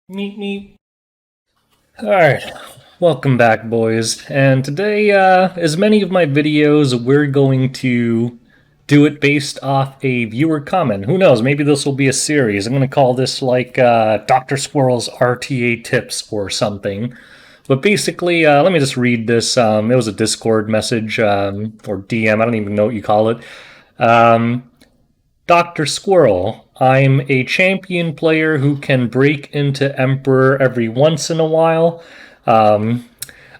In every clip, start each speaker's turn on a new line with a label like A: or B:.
A: Meet me. Alright, welcome back, boys. And today, as many of my videos, we're going to do it based off a viewer comment. Who knows, maybe this will be a series. I'm going to call this like Dr. Squirrel's RTA tips or something. But basically, let me just read this. It was a Discord message or DM, I don't even know what you call it. Dr. Squirrel, I'm a champion player who can break into Emperor every once in a while. Um,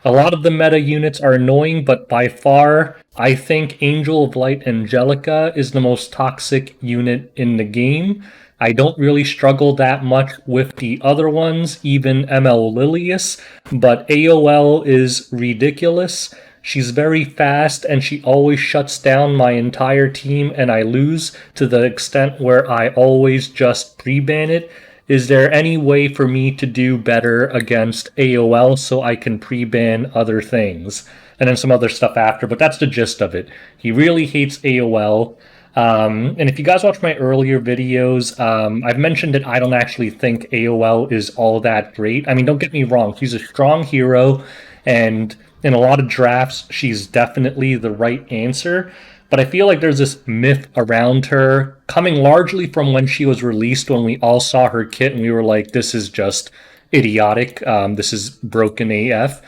A: a lot of the meta units are annoying, but by far, I think Angel of Light Angelica is the most toxic unit in the game. I don't really struggle that much with the other ones, even ML Lilius, but AOL is ridiculous. She's very fast and she always shuts down my entire team and I lose to the extent where I always just pre-ban it. Is there any way for me to do better against AOL so I can pre-ban other things? And then some other stuff after, but that's the gist of it. He really hates AOL. And if you guys watch my earlier videos, I've mentioned that I don't actually think AOL is all that great. I mean, don't get me wrong, she's a strong hero, and in a lot of drafts, she's definitely the right answer. But I feel like there's this myth around her coming largely from when she was released, when we all saw her kit and we were like, this is just idiotic. This is broken AF.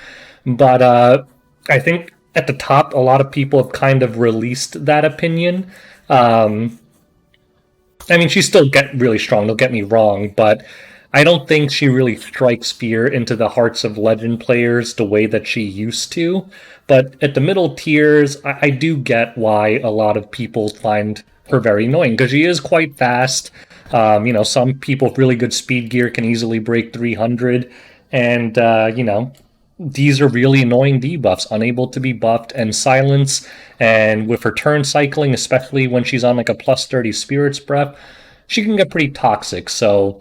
A: But I think at the top, a lot of people have kind of released that opinion. Um, I mean, she's still really strong, don't get me wrong, but I don't think she really strikes fear into the hearts of legend players the way that she used to. But at the middle tiers, I do get why a lot of people find her very annoying, because she is quite fast. Some people with really good speed gear can easily break 300, and, these are really annoying debuffs, unable to be buffed, and silence. And with her turn cycling, especially when she's on like a plus 30 Spirit's Breath, she can get pretty toxic. So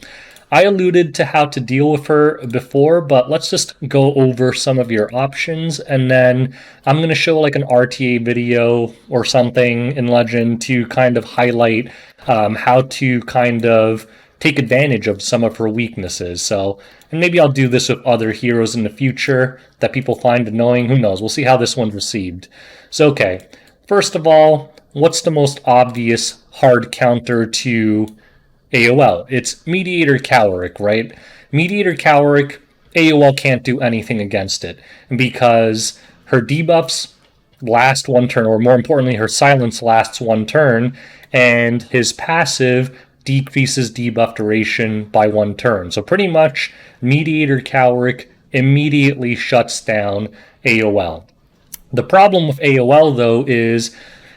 A: I alluded to how to deal with her before, but let's just go over some of your options, and then I'm going to show like an RTA video or something in Legend to kind of highlight how to kind of take advantage of some of her weaknesses. So, and maybe I'll do this with other heroes in the future that people find annoying. Who knows? We'll see how this one's received. So, okay, first of all, what's the most obvious hard counter to AOL? It's Mediator Cowrick, right? Mediator Cowrick, AOL can't do anything against it because her debuffs last one turn, or more importantly, her silence lasts one turn, and his passive decreases debuff duration by one turn. So pretty much, Mediator Cowrick immediately shuts down AOL. The problem with AOL, though, is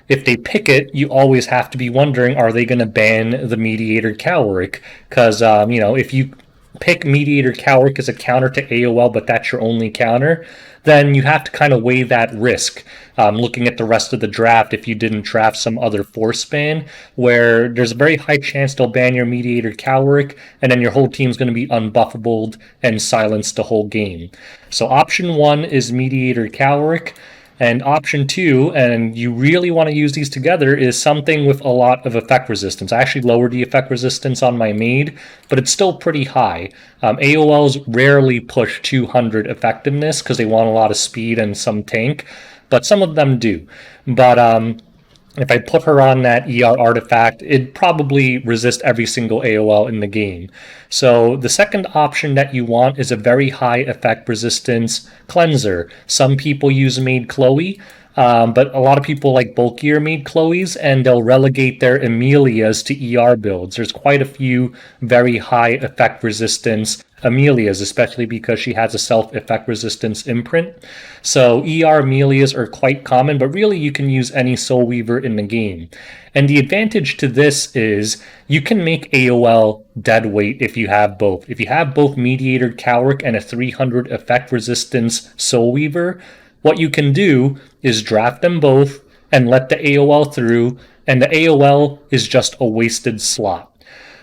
A: if they pick it, you always have to be wondering, are they going to ban the Mediator Cowrick? Because, if you pick Mediator Cowrick as a counter to AOL, but that's your only counter, then you have to kind of weigh that risk. Looking at the rest of the draft, if you didn't draft some other force ban, where there's a very high chance they'll ban your Mediator Cowrick, and then your whole team's going to be unbuffable and silenced the whole game. So option one is Mediator Cowrick. And option two, and you really want to use these together, is something with a lot of effect resistance. I actually lowered the effect resistance on my maid, but it's still pretty high. AOLs rarely push 200 effectiveness because they want a lot of speed and some tank, but some of them do. But if I put her on that ER artifact, it'd probably resist every single AOL in the game. So the second option that you want is a very high effect resistance cleanser. Some people use Maid Chloe, but a lot of people like bulkier Maid Chloes, and they'll relegate their Amelias to ER builds. There's quite a few very high effect resistance Amelias, especially because she has a self-effect resistance imprint. So ER Amelias are quite common, but really you can use any Soul Weaver in the game. And the advantage to this is you can make AOL dead weight if you have both. If you have both Mediator Cowrick and a 300 effect resistance Soul Weaver, what you can do is draft them both and let the AOL through, and the AOL is just a wasted slot.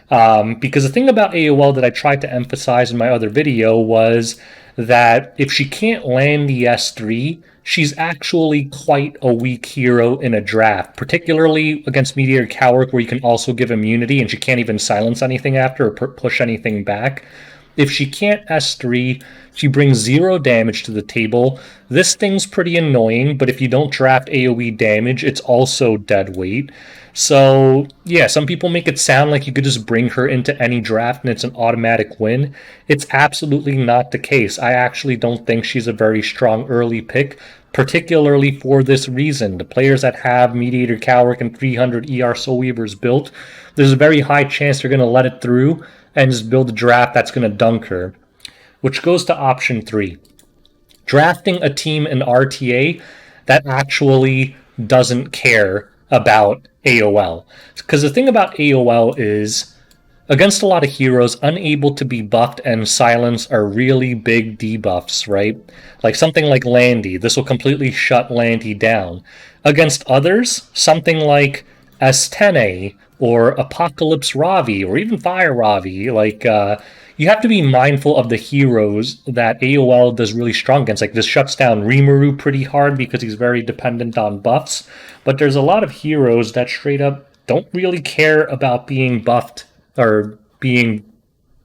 A: Because the thing about AOL that I tried to emphasize in my other video was that if she can't land the S3, she's actually quite a weak hero in a draft, particularly against Mediator Cowrick, where you can also give immunity and she can't even silence anything after or push anything back. If she can't S3, she brings 0 damage to the table. This thing's pretty annoying, but if you don't draft AoE damage, it's also dead weight. So, yeah, some people make it sound like you could just bring her into any draft and it's an automatic win. It's absolutely not the case. I actually don't think she's a very strong early pick, particularly for this reason. The players that have Mediator Cowrick and 300 ER Soul Weavers built, there's a very high chance they're going to let it through and just build a draft that's going to dunk her. Which goes to option 3. Drafting a team in RTA that actually doesn't care about AOL. Because the thing about AOL is, against a lot of heroes, unable to be buffed and silenced are really big debuffs, right? Like something like Landy, this will completely shut Landy down. Against others, something like S10A or Apocalypse Ravi or even Fire Ravi, you have to be mindful of the heroes that AOL does really strong against. Like this shuts down Rimuru pretty hard because he's very dependent on buffs. But there's a lot of heroes that straight up don't really care about being buffed or being,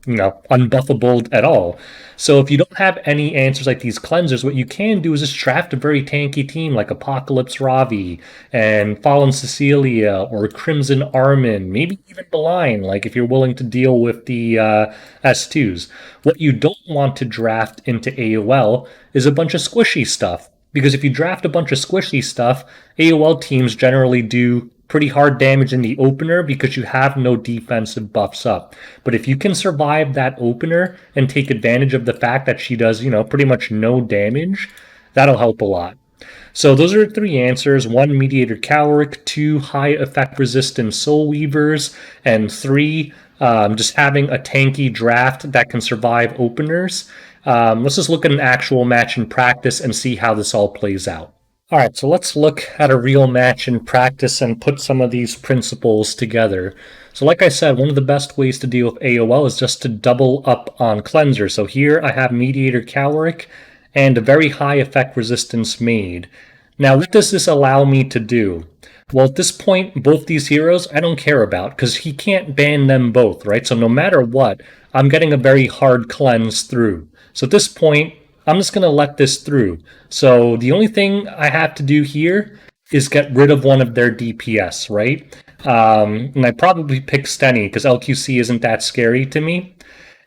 A: unbuffable at all. So if you don't have any answers like these cleansers, what you can do is just draft a very tanky team like Apocalypse Ravi and Fallen Cecilia or Crimson Armin, maybe even Malign, like if you're willing to deal with the S2s. What you don't want to draft into AOL is a bunch of squishy stuff. Because if you draft a bunch of squishy stuff, AOL teams generally do pretty hard damage in the opener because you have no defensive buffs up. But if you can survive that opener and take advantage of the fact that she does, pretty much no damage, that'll help a lot. So those are 3 answers. 1, Mediator Cowrick. 2, high effect resistant Soul Weavers. And 3, just having a tanky draft that can survive openers. Let's just look at an actual match in practice and see how this all plays out. All right, so let's look at a real match in practice and put some of these principles together. So like I said, one of the best ways to deal with AOL is just to double up on Cleanser. So here I have Mediator Cowrick and a very high effect resistance Maid. Now what does this allow me to do? Well, at this point, both these heroes I don't care about because he can't ban them both, right? So no matter what, I'm getting a very hard cleanse through. So at this point, I'm just going to let this through. So the only thing I have to do here is get rid of one of their DPS, right? And I probably pick Steny because LQC isn't that scary to me.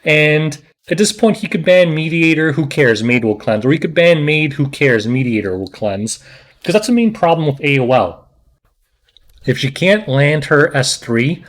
A: And at this point, he could ban Mediator, who cares, Maid will cleanse. Or he could ban Maid, who cares, Mediator will cleanse. Because that's the main problem with AOL. If she can't land her S3,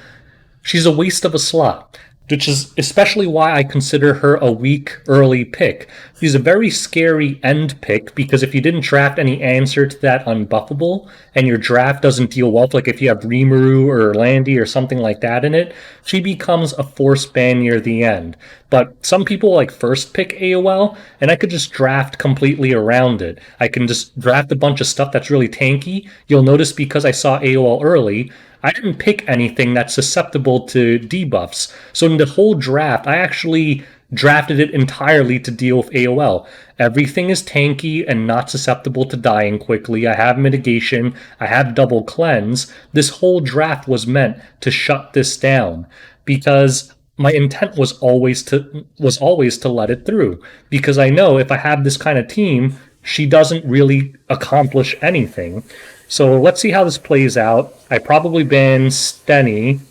A: she's a waste of a slot, which is especially why I consider her a weak early pick. She's a very scary end pick because if you didn't draft any answer to that unbuffable and your draft doesn't deal well, like if you have Rimuru or Landy or something like that in it, she becomes a force ban near the end. But some people like first pick AOL, and I could just draft completely around it. I can just draft a bunch of stuff that's really tanky. You'll notice because I saw AOL early, I didn't pick anything that's susceptible to debuffs. So in the whole draft, I actually drafted it entirely to deal with AOL. Everything is tanky and not susceptible to dying quickly. I have mitigation. I have double cleanse. This whole draft was meant to shut this down because my intent was always to let it through because I know if I have this kind of team, she doesn't really accomplish anything. So let's see how this plays out. I probably ban Steny.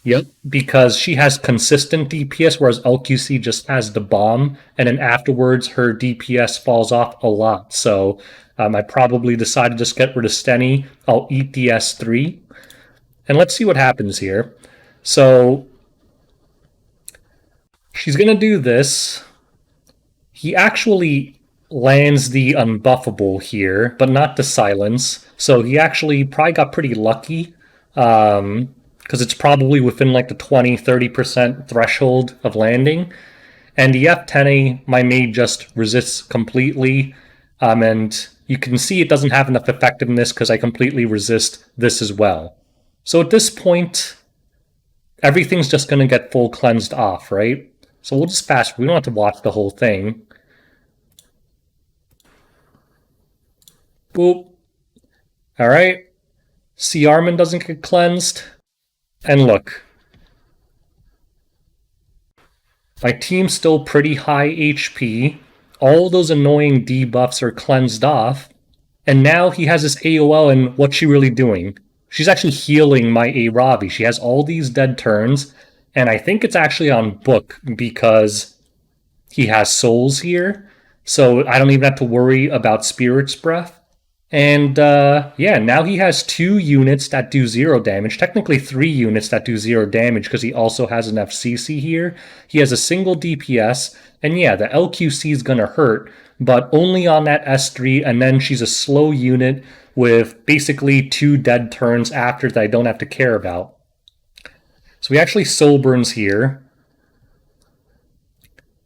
A: Yep, because she has consistent DPS, whereas LQC just has the bomb, and then afterwards her DPS falls off a lot. So I probably decided to just get rid of Steny. I'll eat the S3. And let's see what happens here. So she's going to do this. He actually lands the unbuffable here, but not the silence. So he actually probably got pretty lucky because it's probably within like the 20-30% threshold of landing. And the F10A, my maid just resists completely. And you can see it doesn't have enough effectiveness because I completely resist this as well. So at this point, everything's just going to get full cleansed off, right? So we'll just fast. We don't have to watch the whole thing. Boop. Alright. See, Armin doesn't get cleansed. And look. My team's still pretty high HP. All those annoying debuffs are cleansed off. And now he has this AOL, and what's she really doing? She's actually healing my Aravi. She has all these dead turns, and I think it's actually on book because he has souls here. So I don't even have to worry about Spirit's Breath. And yeah, now he has 2 units that do 0 damage. Technically 3 units that do 0 damage because he also has an FCC here. He has a single DPS, and yeah, the LQC is gonna hurt, but only on that S3. And then she's a slow unit with basically 2 dead turns after that I don't have to care about. So we actually soul burns here.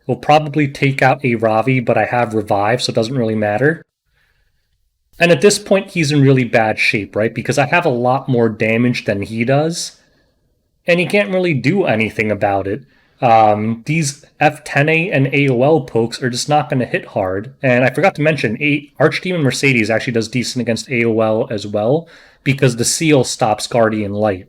A: We'll probably take out a Ravi, but I have revive, so it doesn't really matter. And at this point, he's in really bad shape, right? Because I have a lot more damage than he does, and he can't really do anything about it. These F10A and AOL pokes are just not going to hit hard. And I forgot to mention, Archdemon Mercedes actually does decent against AOL as well, because the seal stops Guardian Light.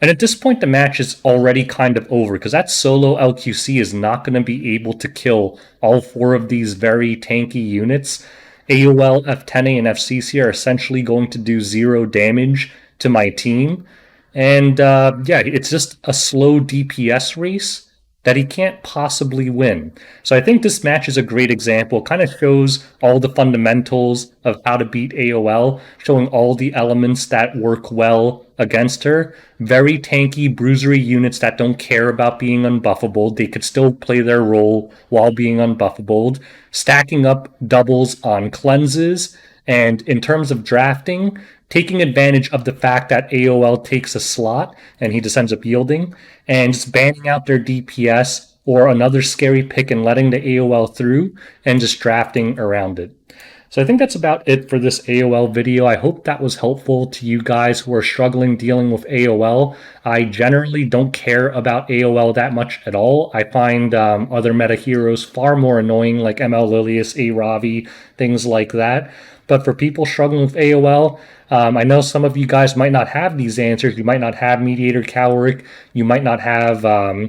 A: And at this point, the match is already kind of over because that solo LQC is not going to be able to kill all 4 of these very tanky units. AOL, F10A, and FCC are essentially going to do 0 damage to my team. And yeah, it's just a slow DPS race that he can't possibly win. So I think this match is a great example. It kind of shows all the fundamentals of how to beat AOL, showing all the elements that work well against her. Very tanky, bruisery units that don't care about being unbuffable. They could still play their role while being unbuffable. Stacking up doubles on cleanses. And in terms of drafting, taking advantage of the fact that AOL takes a slot and he just ends up yielding, and just banning out their DPS or another scary pick and letting the AOL through and just drafting around it. So I think that's about it for this AOL video. I hope that was helpful to you guys who are struggling dealing with AOL. I generally don't care about AOL that much at all. I find other meta heroes far more annoying, like ML Lilius, Aravi, things like that. But for people struggling with AOL, I know some of you guys might not have these answers. You might not have Mediator Cowrick. You might not have a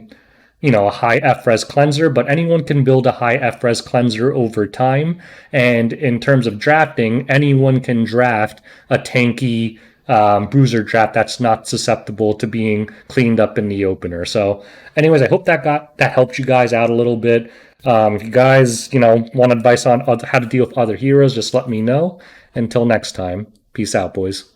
A: high FRES cleanser, but anyone can build a high FRES cleanser over time. And in terms of drafting, anyone can draft a tanky bruiser draft that's not susceptible to being cleaned up in the opener. So anyways, I hope that helped you guys out a little bit. If you guys, want advice on how to deal with other heroes, just let me know. Until next time, peace out, boys.